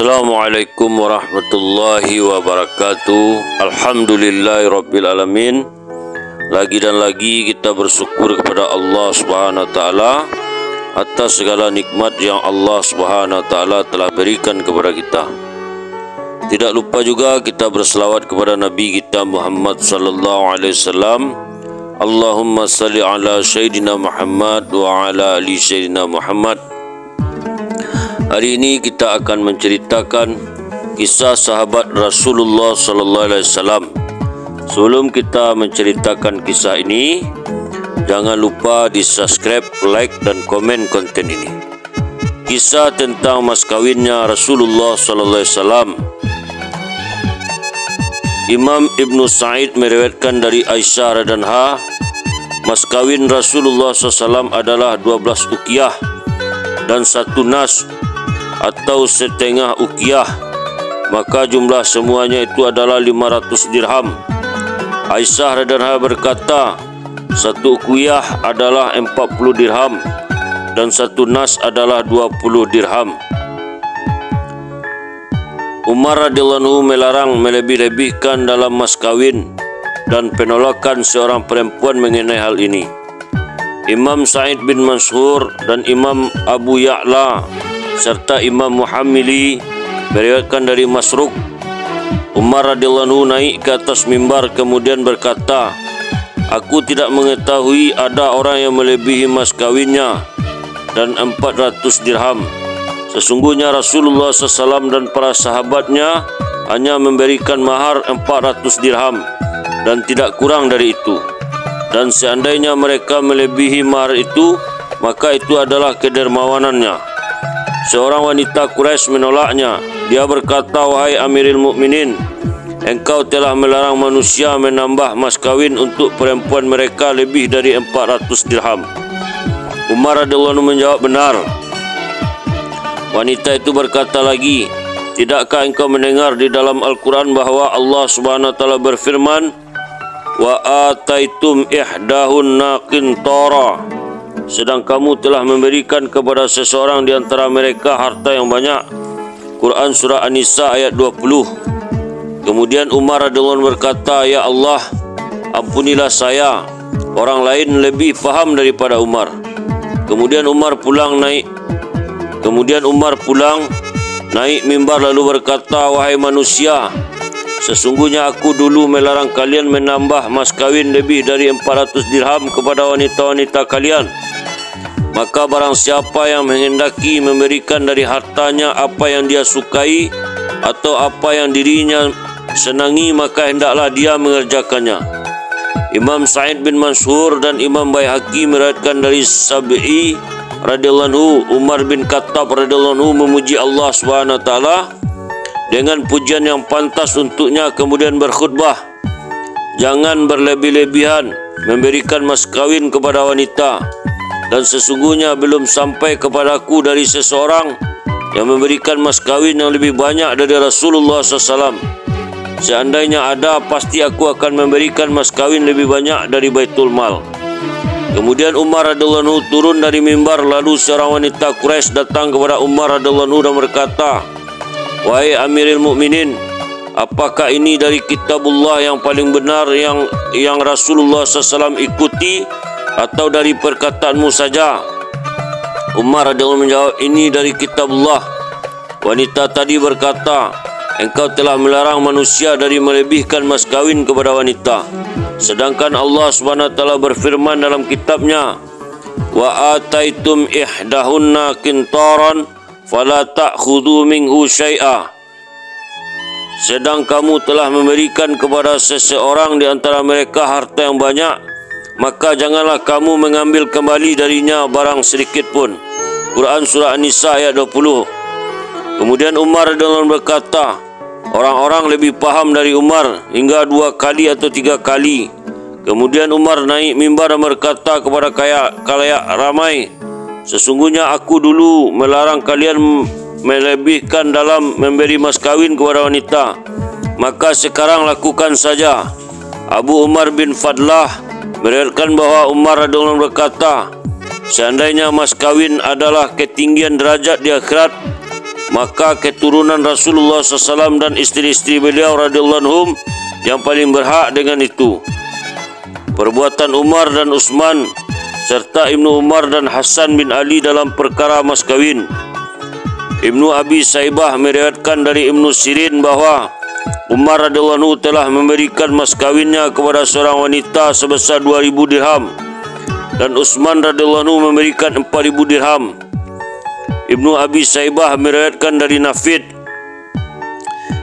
Assalamualaikum warahmatullahi wabarakatuh. Alhamdulillahirabbil alamin. Lagi dan lagi kita bersyukur kepada Allah Subhanahu wa taala atas segala nikmat yang Allah Subhanahu wa taala telah berikan kepada kita. Tidak lupa juga kita berselawat kepada Nabi kita Muhammad sallallahu alaihi wasallam. Allahumma salli ala sayyidina Muhammad wa ala ali sayyidina Muhammad. Hari ini kita akan menceritakan kisah sahabat Rasulullah sallallahu alaihi wasallam. Sebelum kita menceritakan kisah ini, jangan lupa di-subscribe, like dan komen konten ini. Kisah tentang mas kawinnya Rasulullah sallallahu alaihi wasallam. Imam Ibnu Sa'id meriwayatkan dari Aisyah radhiyallahu anha, mas kawin Rasulullah SAW adalah 12 uqiyah dan 1 nas atau setengah uqiyah, maka jumlah semuanya itu adalah 500 dirham. Aisyah radhiyallahu anha berkata, 1 uqiyah adalah 40 dirham dan 1 nas adalah 20 dirham. Umar radhiyallahu anhu melarang melebih-lebihkan dalam mas kawin dan penolakan seorang perempuan mengenai hal ini. Imam Sa'id bin Mansur dan Imam Abu Ya'la serta Imam Muhammili meriwayatkan dari Masruq, Umar radhiyallahu anhu naik ke atas mimbar kemudian berkata, aku tidak mengetahui ada orang yang melebihi mas kawinnya dan 400 dirham. Sesungguhnya Rasulullah SAW dan para sahabatnya hanya memberikan mahar 400 dirham dan tidak kurang dari itu. Dan seandainya mereka melebihi mahar itu, maka itu adalah kedermawanannya. Seorang wanita Quraisy menolaknya. Dia berkata, wahai Amirul Mukminin, engkau telah melarang manusia menambah mas kawin untuk perempuan mereka lebih dari 400 dirham. Umar radhiyallahu anhu menjawab, benar. Wanita itu berkata lagi, tidakkah engkau mendengar di dalam Al-Quran bahwa Allah Subhanahu wa taala berfirman, wa ataitum ihdahunna qintara, sedang kamu telah memberikan kepada seseorang di antara mereka harta yang banyak. Quran surah An-Nisa ayat 20. Kemudian Umar radhiyallahu anhu berkata, ya Allah, ampunilah saya, orang lain lebih faham daripada Umar. Kemudian Umar pulang naik mimbar lalu berkata, wahai manusia, sesungguhnya aku dulu melarang kalian menambah mas kawin lebih dari 400 dirham kepada wanita-wanita kalian. Maka barang siapa yang menghendaki memberikan dari hartanya apa yang dia sukai atau apa yang dirinya senangi, maka hendaklah dia mengerjakannya. Imam Sa'id bin Mansur dan Imam Baihaqi meriwayatkan dari Sab'i radhiyallahu anhu, Umar bin Khattab radhiyallahu anhu memuji Allah Subhanahu wa taala dengan pujian yang pantas untuknya, kemudian berkhutbah, jangan berlebih-lebihan memberikan mas kawin kepada wanita, dan sesungguhnya belum sampai kepadaku dari seseorang yang memberikan mas kawin yang lebih banyak dari Rasulullah SAW. Seandainya ada, pasti aku akan memberikan mas kawin lebih banyak dari Baitul Mal. Kemudian Umar radhiyallahu anhu turun dari mimbar, lalu seorang wanita Quraisy datang kepada Umar radhiyallahu anhu dan berkata, wahai Amirul Mukminin, apakah ini dari kitabullah yang paling benar yang Rasulullah SAW ikuti atau dari perkataanmu saja? Umar radhiyallahu anhu menjawab, ini dari kitabullah. Wanita tadi berkata, engkau telah melarang manusia dari melebihkan mas kawin kepada wanita, sedangkan Allah Subhanahu wa taala berfirman dalam kitabnya, wa ataitum ihdahunna qintaran fala ta'khudhu minhu syai'a, sedang kamu telah memberikan kepada seseorang di antara mereka harta yang banyak, maka janganlah kamu mengambil kembali darinya barang sedikit pun. Quran surah An-Nisa ayat 20. Kemudian Umar radhiyallahu anhu berkata, orang-orang lebih paham dari Umar hingga 2 kali atau 3 kali. Kemudian Umar naik mimbar dan berkata kepada khalayak ramai, sesungguhnya aku dulu melarang kalian melebihkan dalam memberi mas kawin kepada wanita, maka sekarang lakukan saja. Abu Umar bin Fadlah meriwayatkan bahwa Umar radhiyallahu anhu berkata, seandainya mas kawin adalah ketinggian derajat di akhirat, maka keturunan Rasulullah SAW dan istri-istri beliau radhiyallahu anhum yang paling berhak dengan itu. Perbuatan Umar dan Utsman serta Ibnu Umar dan Hasan bin Ali dalam perkara mas kawin. Ibnu Abi Saibah meriwayatkan dari Ibnu Sirin bahwa Umar radhiyallahu anhu telah memberikan mas kawinnya kepada seorang wanita sebesar 2.000 dirham dan Utsman radhiyallahu anhu memberikan 4.000 dirham. Ibnu Abi Saibah meriwayatkan dari Nafid,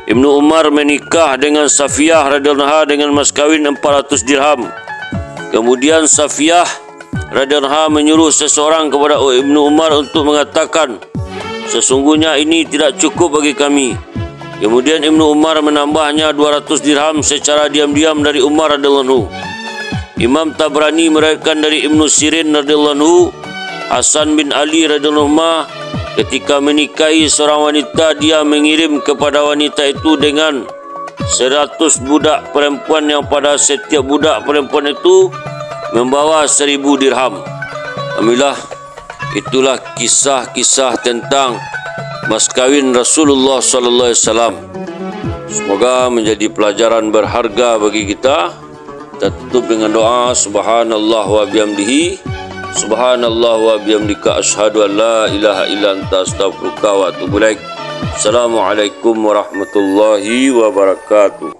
Ibnu Umar menikah dengan Safiyah radhiyallahu anha dengan mas kawin 400 dirham. Kemudian Safiyah radhiyallahu anha menyuruh seseorang kepada Ibnu Umar untuk mengatakan, sesungguhnya ini tidak cukup bagi kami. Kemudian Ibnu Umar menambahnya 200 dirham secara diam-diam dari Umar radhiyallahu anhu. Imam Tabrani meriwayatkan dari Ibnu Sirin radhiyallahu anhu, Hasan bin Ali radhiyallahu anhu ketika menikahi seorang wanita, dia mengirim kepada wanita itu dengan 100 budak perempuan yang pada setiap budak perempuan itu membawa 1.000 dirham. Alhamdulillah, itulah kisah-kisah tentang mas kawin Rasulullah sallallahu alaihi wasallam. Semoga menjadi pelajaran berharga bagi kita. Tutup dengan doa, subhanallah wa bihamdihi, subhanallah wa bihamdika, asyhadu an la ilaha illa anta, astaghfiruka wa atubu ilaik. Assalamualaikum warahmatullahi wabarakatuh.